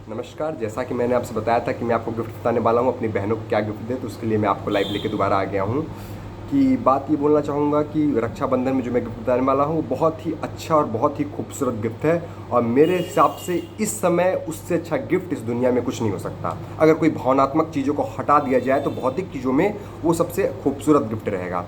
नमस्कार। जैसा कि मैंने आपसे बताया था कि मैं आपको गिफ्ट बताने वाला हूँ अपनी बहनों को क्या गिफ्ट दें, तो उसके लिए मैं आपको लाइव लेके दोबारा आ गया हूँ। कि बात ये बोलना चाहूँगा कि रक्षाबंधन में जो मैं गिफ्ट बताने वाला हूँ वो बहुत ही अच्छा और बहुत ही खूबसूरत गिफ्ट है। और मेरे हिसाब से इस समय उससे अच्छा गिफ्ट इस दुनिया में कुछ नहीं हो सकता। अगर कोई भावनात्मक चीज़ों को हटा दिया जाए तो भौतिक चीज़ों में वो सबसे खूबसूरत गिफ्ट रहेगा।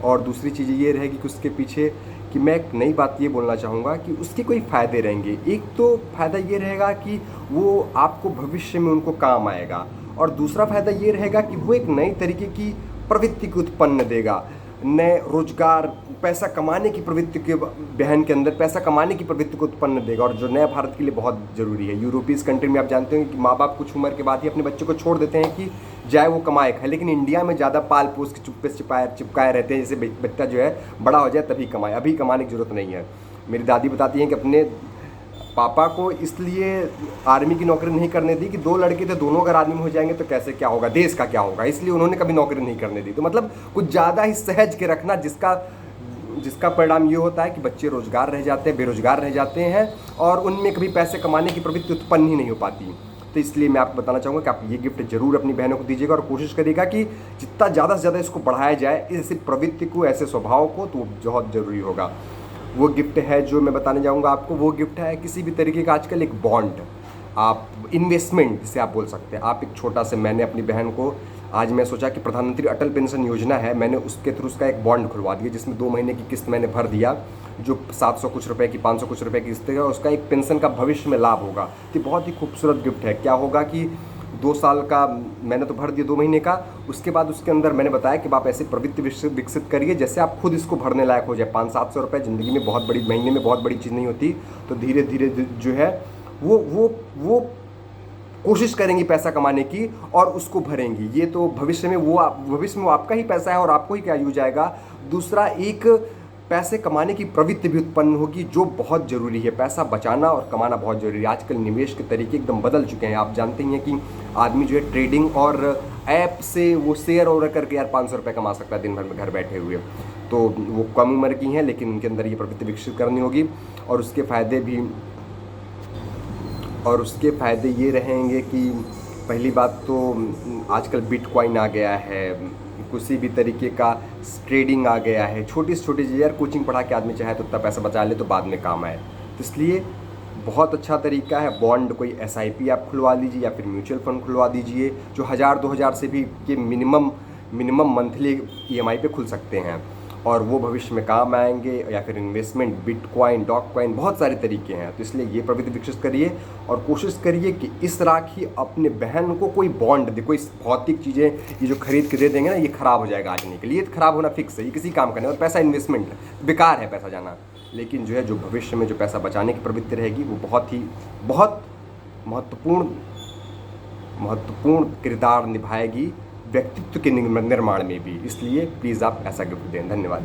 और दूसरी चीज़ ये रहेगी कि उसके पीछे कि मैं एक नई बात ये बोलना चाहूँगा कि उसके कोई फ़ायदे रहेंगे। एक तो फ़ायदा ये रहेगा कि वो आपको भविष्य में उनको काम आएगा, और दूसरा फ़ायदा ये रहेगा कि वो एक नई तरीके की प्रवृत्ति को उत्पन्न देगा। नए रोजगार, पैसा कमाने की प्रवृत्ति के बहन के अंदर पैसा कमाने की प्रवृत्ति को उत्पन्न देगा, और जो नया भारत के लिए बहुत ज़रूरी है। यूरोपीय कंट्री में आप जानते हो कि माँ बाप कुछ उम्र के बाद ही अपने बच्चों को छोड़ देते हैं कि जाए वो कमाए खाए, लेकिन इंडिया में ज़्यादा पाल पोस के चुप्पे चिपकाए रहते हैं, जैसे बच्चा जो है बड़ा हो जाए तभी कमाए, अभी कमाने की ज़रूरत नहीं है। मेरी दादी बताती हैं कि अपने पापा को इसलिए आर्मी की नौकरी नहीं करने दी कि दो लड़के थे, दोनों अगर आर्मी में हो जाएंगे तो कैसे क्या होगा, देश का क्या होगा, इसलिए उन्होंने कभी नौकरी नहीं करने दी। तो मतलब कुछ ज़्यादा ही सहज के रखना, जिसका जिसका परिणाम ये होता है कि बच्चे रोजगार रह जाते हैं, बेरोजगार रह जाते हैं, और उनमें कभी पैसे कमाने की प्रवृत्ति उत्पन्न ही नहीं हो पाती। तो इसलिए मैं आपको बताना चाहूँगा कि आप ये गिफ्ट जरूर अपनी बहनों को दीजिएगा, और कोशिश करिएगा कि जितना ज़्यादा से ज़्यादा इसको बढ़ाया जाए, ऐसी प्रवृत्ति को, ऐसे स्वभाव को, तो बहुत ज़रूरी होगा। वो गिफ्ट है जो मैं बताने जाऊँगा आपको, वो गिफ्ट है किसी भी तरीके का आजकल एक बॉन्ड, आप इन्वेस्टमेंट जिसे आप बोल सकते हैं। आप एक छोटा से, मैंने अपनी बहन को, आज मैं सोचा कि प्रधानमंत्री अटल पेंशन योजना है, मैंने उसके थ्रू उसका एक बॉन्ड खुलवा दिया, जिसमें 2 महीने की किस्त मैंने भर दिया, जो 700 कुछ रुपए की, 500 कुछ रुपए की किस्त है, उसका एक पेंशन का भविष्य में लाभ होगा। तो बहुत ही खूबसूरत गिफ्ट है। क्या होगा कि 2 साल का मैंने तो भर दिया, 2 महीने का, उसके बाद उसके अंदर मैंने बताया कि आप ऐसी प्रवृत्ति विकसित करिए जैसे आप खुद इसको भरने लायक हो जाए। 500-700 रुपये ज़िंदगी में बहुत बड़ी, महीने में बहुत बड़ी चीज़ नहीं होती। तो धीरे धीरे जो है वो कोशिश करेंगी पैसा कमाने की, और उसको भरेंगी। ये तो भविष्य में वो आपका ही पैसा है और आपको ही क्या यूज आएगा। दूसरा, एक पैसे कमाने की प्रवृत्ति भी उत्पन्न होगी, जो बहुत ज़रूरी है। पैसा बचाना और कमाना बहुत ज़रूरी है। आजकल निवेश के तरीके एकदम बदल चुके हैं। आप जानते ही हैं कि आदमी जो है ट्रेडिंग और ऐप से वो शेयर और करके यार 500 रुपये कमा सकता है दिन भर में घर बैठे हुए। तो वो कम उम्र की हैं, लेकिन उनके अंदर ये प्रवृत्ति विकसित करनी होगी। और उसके फ़ायदे ये रहेंगे कि पहली बात तो आजकल बिटकॉइन आ गया है, किसी भी तरीके का ट्रेडिंग आ गया है। छोटी से छोटी चीज़ यार, कोचिंग पढ़ा के आदमी चाहे तो उतना पैसा बचा ले तो बाद में काम आए। तो इसलिए बहुत अच्छा तरीका है बॉन्ड। कोई एसआईपी आप खुलवा लीजिए या फिर म्यूचुअल फंड खुलवा दीजिए, जो 1000-2000 से भी के मिनिमम मंथली ईएमआई पे खुल सकते हैं, और वो भविष्य में काम आएंगे। या फिर इन्वेस्टमेंट, बिटकॉइन, डॉगकॉइन, बहुत सारे तरीके हैं। तो इसलिए ये प्रवृत्ति विकसित करिए, और कोशिश करिए कि इस राखी अपने बहन को कोई बॉन्ड दे। कोई भौतिक चीज़ें ये जो खरीद के दे देंगे ना, ये खराब हो जाएगा आज नहीं के लिए, ये खराब होना फिक्स है, ये किसी काम का नहीं। और पैसा इन्वेस्टमेंट बेकार है पैसा जाना, लेकिन जो है जो भविष्य में जो पैसा बचाने की प्रवृत्ति रहेगी वो बहुत महत्वपूर्ण किरदार निभाएगी व्यक्तित्व के निर्माण में भी। इसलिए प्लीज़ आप ऐसा गिफ्ट दें। धन्यवाद।